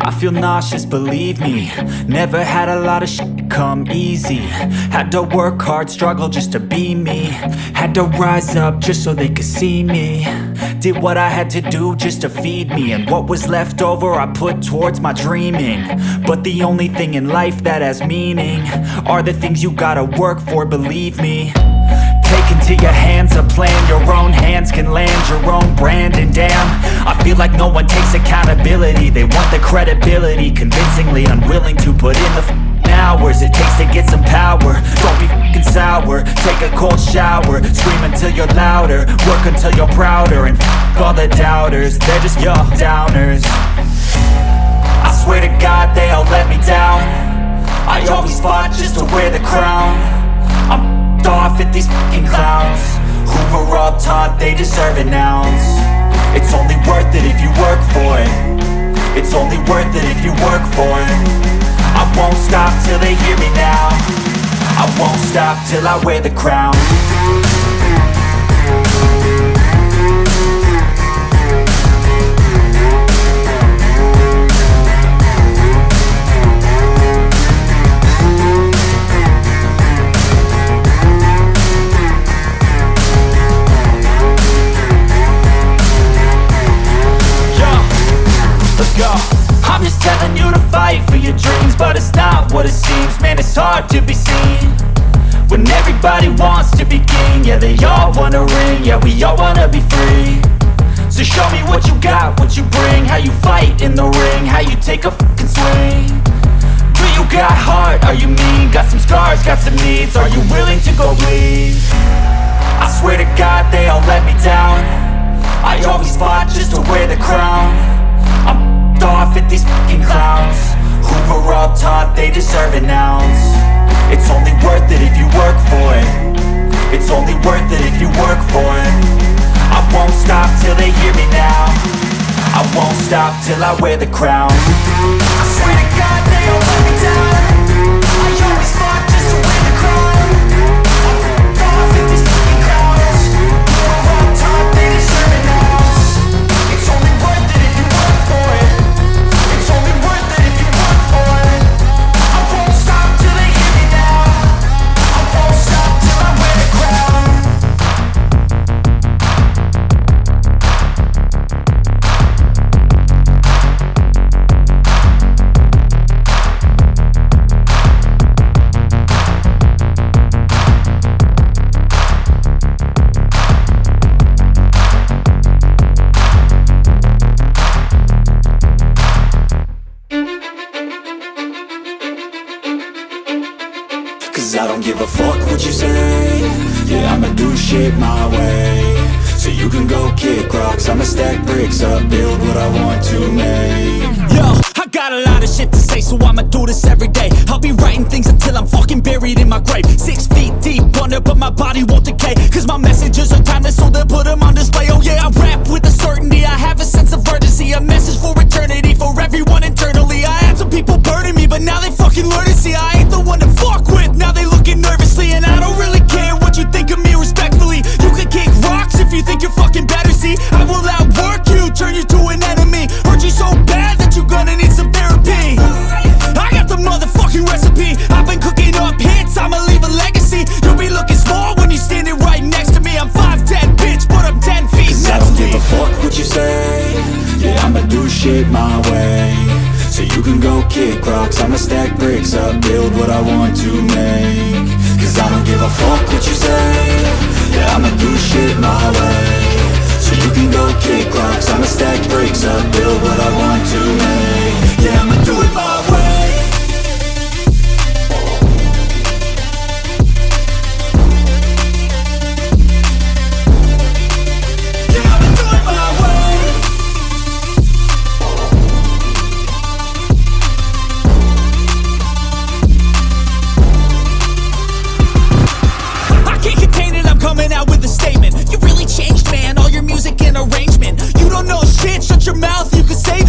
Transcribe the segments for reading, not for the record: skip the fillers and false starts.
I feel nauseous, believe me. Never had a lot of shit come easy. Had to work hard, struggle just to be me. Had to rise up just so they could see me. Did what I had to do just to feed me. And what was left over I put towards my dreaming. But the only thing in life that has meaning are the things you gotta work for, believe me. Take into your hands a plan. Your own hands can land your own brand. And damn, I feel like no one takes accountability. They want the credibility, convincingly unwilling to put in the hours it takes to get some power. Don't be f***ing sour. Take a cold shower. Scream until you're louder. Work until you're prouder. And f*** all the doubters, they're just your downers. I swear to God they all let me down. I always fought just to wear the crown. I'm off at these fucking clowns who were all taught they deserve an ounce. It's only worth it if you work for it. It's only worth it if you work for it. I won't stop till they hear me now. I won't stop till I wear the crown. I'm just telling you to fight for your dreams, but it's not what it seems. Man, it's hard to be seen when everybody wants to be king. Yeah, they all wanna ring, yeah, we all wanna be free. So show me what you got, what you bring, how you fight in the ring, how you take a fucking swing. Do you got heart, are you mean? Got some scars, got some needs, are you willing to go bleed? I swear to God they all let me down. I always fought just to wear the crown. I'm off at these fucking clowns who were all taught they deserve an ounce. It's only worth it if you work for it. It's only worth it if you work for it. I won't stop till they hear me now. I won't stop till I wear the crown. I swear to God they all let me down. I always fought just to wear the crown. I'm off at these fucking clowns who were all taught they deserve an ounce. It's only worth it if you work for it. It's only worth it if you work for it. I won't stop till they hear me now. I won't stop till I wear the crown. I don't give a fuck what you say. Yeah, I'ma do shit my way. So you can go kick rocks, I'ma stack bricks up, build what I want to make. Yo, I got a lot of shit to say, so I'ma do this every day. I'll be writing things until I'm fucking buried in my grave. 6 feet deep under, but my body won't decay. Cause my messages are timeless, so they'll put them on display. Oh yeah, I rap with a certainty, I have a sense of urgency. A message for eternity, for everyone internally. I had some people burning me, but now they fucking learn to see I ain't the one to fuck with. Now they looking nervously, and I don't really care what you think of me respectfully. You can kick rocks if you think you're fucking better, see. I will outwork you, turn you to an enemy. Hurt you so bad that you're gonna need some therapy. I got the motherfucking recipe. I've been cooking up hits, I'ma leave a legacy. You'll be looking small when you're standing right next to me. I'm 5'10", bitch, but I'm 10 feet. Cause I don't give a fuck what you say. Yeah, I'ma do shit my way. So you can go kick rocks, I'ma stack bricks up, build what I want to make. Cause I don't give a fuck what you say. Yeah, I'ma do shit my way. So you can go kick rocks, I'ma stack bricks up, build what I want to make. Yeah, I'ma do it my way. Yeah, I'ma do it my way. I can't contain it, I'm coming out with a statement. You really changed, man, all your music and arrangement. You don't know shit, shut your mouth, you can say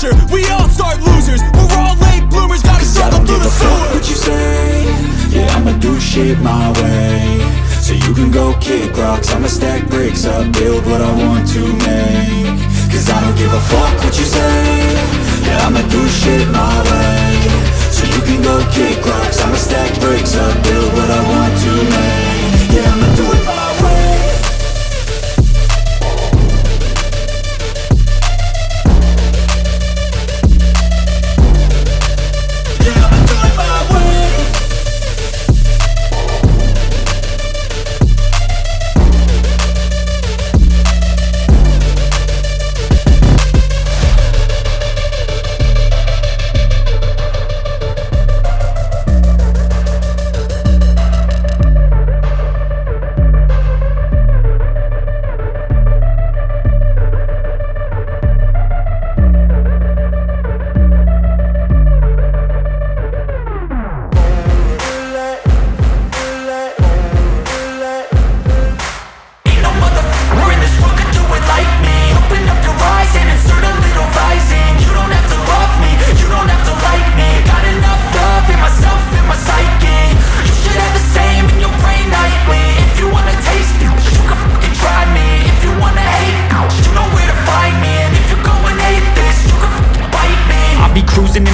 future. We all start losers, we're all late bloomers, gotta struggle through the sewer. Cause I don't give a fuck what you say. Yeah, I'ma do shit my way. So you can go kick rocks, I'ma stack bricks up, build what I want to make. Cause I don't give a fuck what you say. Yeah, I'ma do shit my way. So you can go kick rocks, I'ma stack bricks up, build what I want to make. Yeah, I'ma do it my way. Yeah, I'ma do it my way.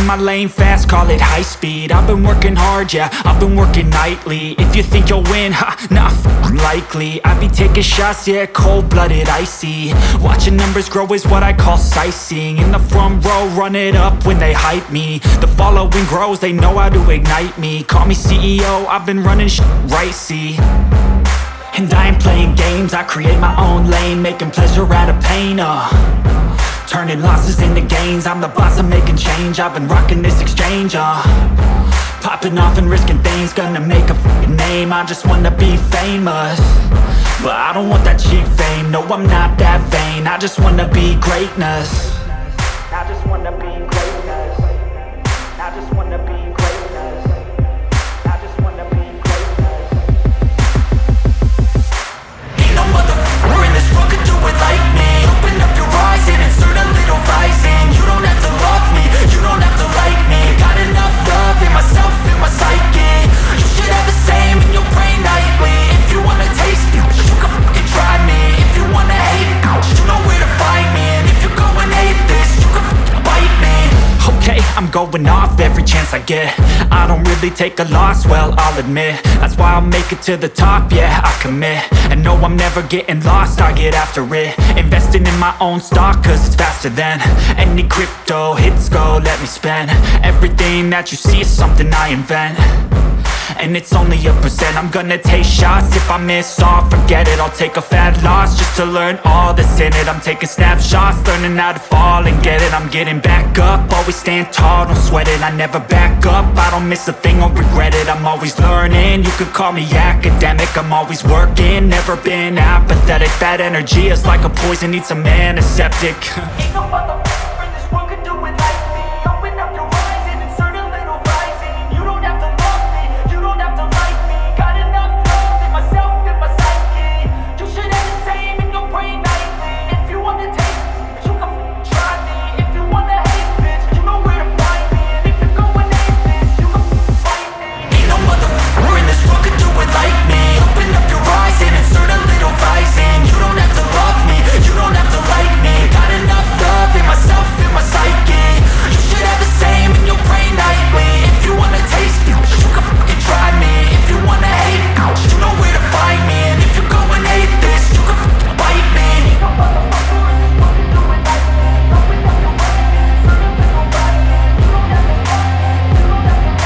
My lane fast, call it high speed. I've been working hard, yeah, I've been working nightly. If you think you'll win, ha, not likely. I be taking shots, yeah, cold-blooded, icy. Watching numbers grow is what I call sightseeing. In the front row, run it up when they hype me. The following grows, they know how to ignite me. Call me CEO, I've been running right, see. And I ain't playing games, I create my own lane, making pleasure out of pain, turning losses into gains. I'm the boss, I'm making change. I've been rocking this exchange, popping off and risking things. Gonna make a f***ing name. I just wanna be famous, but I don't want that cheap fame. No, I'm not that vain. I just wanna be greatness. I just wanna be greatness. I just wanna be greatness. I just wanna be greatness. Ain't no motherfucker in this world could do it like me. Open up your eyes and insert a little rising. You don't have to love me, you don't have to like me. Got enough love in myself, in my psyche. You should have the same in your brain nightly. If you wanna taste me, you can fucking try me. If you wanna hate, you know where to find me. And if you go and hate this, you can fucking bite me. Okay, I'm going off every chance I get. I don't really take a loss, well, I'll admit. That's why I'll make it to the top, yeah, I commit. And no, I'm never getting lost, I get after it. Investing in my own stock, cause it's faster than any crypto hits go, let me spend. Everything that you see is something I invent, and it's only a percent. I'm gonna take shots, if I miss all, forget it. I'll take a fat loss just to learn all that's in it. I'm taking snapshots, learning how to fall and get it. I'm getting back up, always stand tall, don't sweat it. I never back up, I don't miss a thing or regret it. I'm always learning, you could call me academic. I'm always working, never been apathetic. That energy is like a poison, needs some antiseptic. Ain't no motherfucker in this world could do it like me. Open up your eyes and insert a little rising. You don't have to love me, you don't have to like me. Got enough love in myself, in my psyche. You should have the same in your brain nightly. If you wanna taste me, you can try me. If you wanna hate, bitch, you know where to find me. And if you go and hate this, you can fight me. Ain't no motherfucker in this world could do it like me. Open up your eyes and insert a little rising. You don't have to love me, you don't have to like me. Got enough love in myself, in my psyche. You should have the same in your brain nightly. If you wanna taste me, you can fucking try me. If you wanna hate, you know where to find me. And if you go and hate this, you can fucking bite me. Ain't no motherfucker in this world can do it like me. Open up your eyes and insert a little rising. You don't have to love me, you don't have to like me. Got enough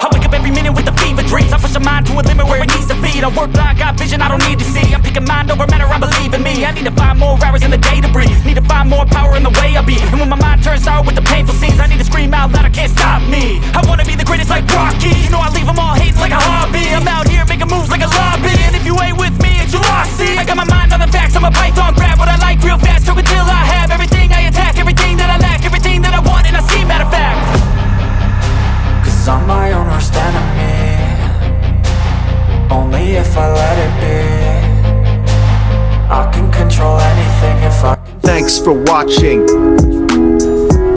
I wake up every minute with the fever dreams. I push my mind to a limit where it needs to be. I work blind, got vision I don't need to see. I'm picking mind over matter, I believe in me. I need to find more hours in the day to breathe. Need to find more power in the way I be. And when my mind turns sour with the painful scenes, I need to scream out loud, I can't stop me. I wanna be the greatest like Rocky. You know I leave them all hating like a hobby. I'm out here making moves like a lobby. And if you ain't with me, it's you lost, see. I got my mind on the facts, I'm a python, grab what I like real fast. Choke until I have everything I attack, everything that I lack, everything that I want, and I see, matter of fact. Cause I'm my own worst enemy. only if I let it be. I can control anything if I can. Thanks for watching.